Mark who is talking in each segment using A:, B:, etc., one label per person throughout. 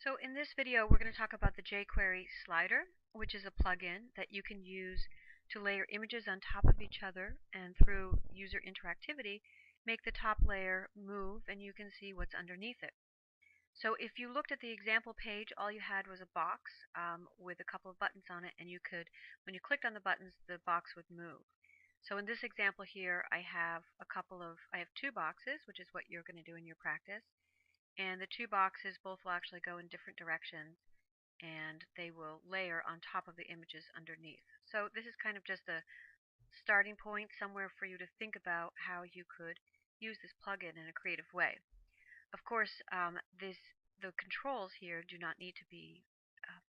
A: So in this video, we're going to talk about the jQuery slider, which is a plugin that you can use to layer images on top of each other and through user interactivity, make the top layer move and you can see what's underneath it. So if you looked at the example page, all you had was a box with a couple of buttons on it, and you could, when you clicked on the buttons, the box would move. So in this example here, I have two boxes, which is what you're going to do in your practice. And the two boxes both will actually go in different directions, and they will layer on top of the images underneath. So this is kind of just a starting point, somewhere for you to think about how you could use this plugin in a creative way. Of course, the controls here do not need to be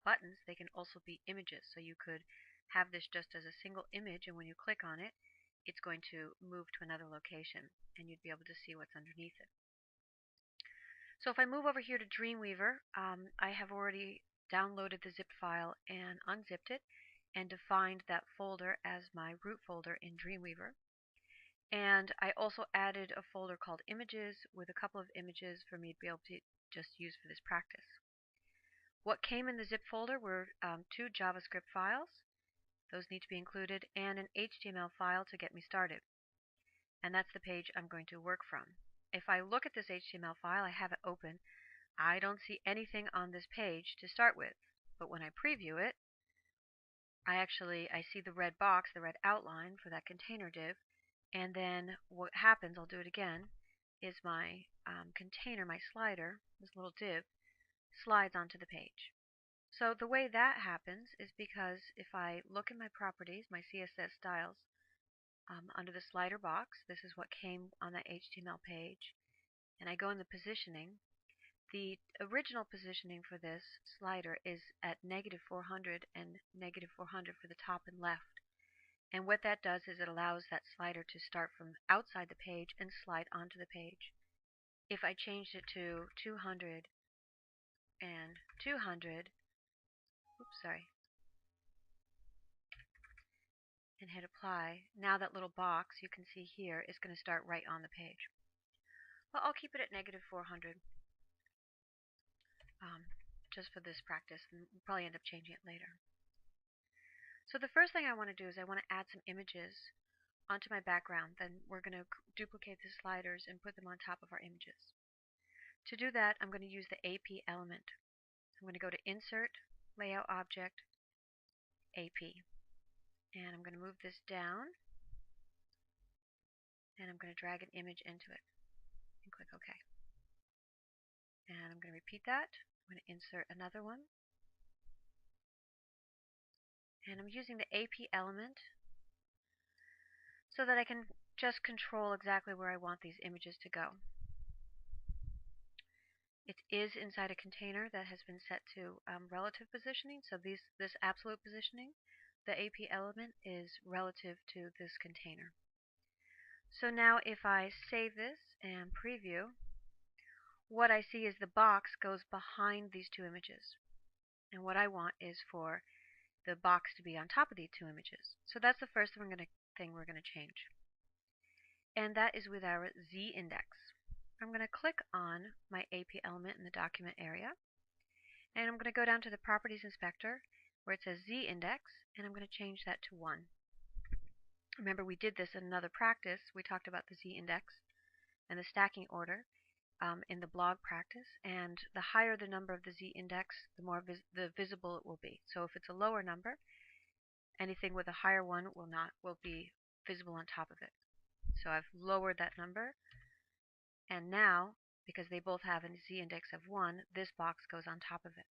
A: buttons. They can also be images. So you could have this just as a single image, and when you click on it, it's going to move to another location, and you'd be able to see what's underneath it. So if I move over here to Dreamweaver, I have already downloaded the zip file and unzipped it and defined that folder as my root folder in Dreamweaver. And I also added a folder called Images with a couple of images for me to be able to just use for this practice. What came in the zip folder were two JavaScript files. Those need to be included, and an HTML file to get me started. And that's the page I'm going to work from. If I look at this HTML file, I have it open, I don't see anything on this page to start with. But when I preview it, I see the red box, the red outline for that container div, and then what happens, I'll do it again, is my container, my slider, this little div, slides onto the page. So the way that happens is because if I look at my properties, my CSS styles, under the slider box, this is what came on that HTML page, and I go in the positioning. The original positioning for this slider is at -400 and -400 for the top and left. And what that does is it allows that slider to start from outside the page and slide onto the page. If I changed it to 200 and 200, and hit apply, now that little box you can see here is going to start right on the page. Well, I'll keep it at -400 just for this practice, and we'll probably end up changing it later. So the first thing I want to do is I want to add some images onto my background. Then we're going to duplicate the sliders and put them on top of our images. To do that, I'm going to use the AP element. I'm going to go to Insert, Layout Object, AP. And I'm going to move this down, and I'm going to drag an image into it, and click OK. And I'm going to repeat that. I'm going to insert another one. And I'm using the AP element so that I can just control exactly where I want these images to go. It is inside a container that has been set to relative positioning. So this absolute positioning, the AP element, is relative to this container. So now if I save this and preview, what I see is the box goes behind these two images. And what I want is for the box to be on top of these two images. So that's the first thing we're going to change. And that is with our Z index. I'm going to click on my AP element in the document area, and I'm going to go down to the Properties Inspector where it says Z index, and I'm going to change that to 1. Remember, we did this in another practice. We talked about the Z index and the stacking order in the blog practice, and the higher the number of the Z index, the more visible it will be. So if it's a lower number, anything with a higher one will be visible on top of it. So I've lowered that number, and now, because they both have a Z index of 1, this box goes on top of it.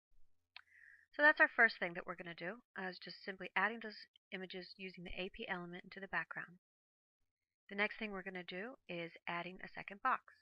A: So that's our first thing that we're going to do, is just simply adding those images using the AP element into the background. The next thing we're going to do is adding a second box.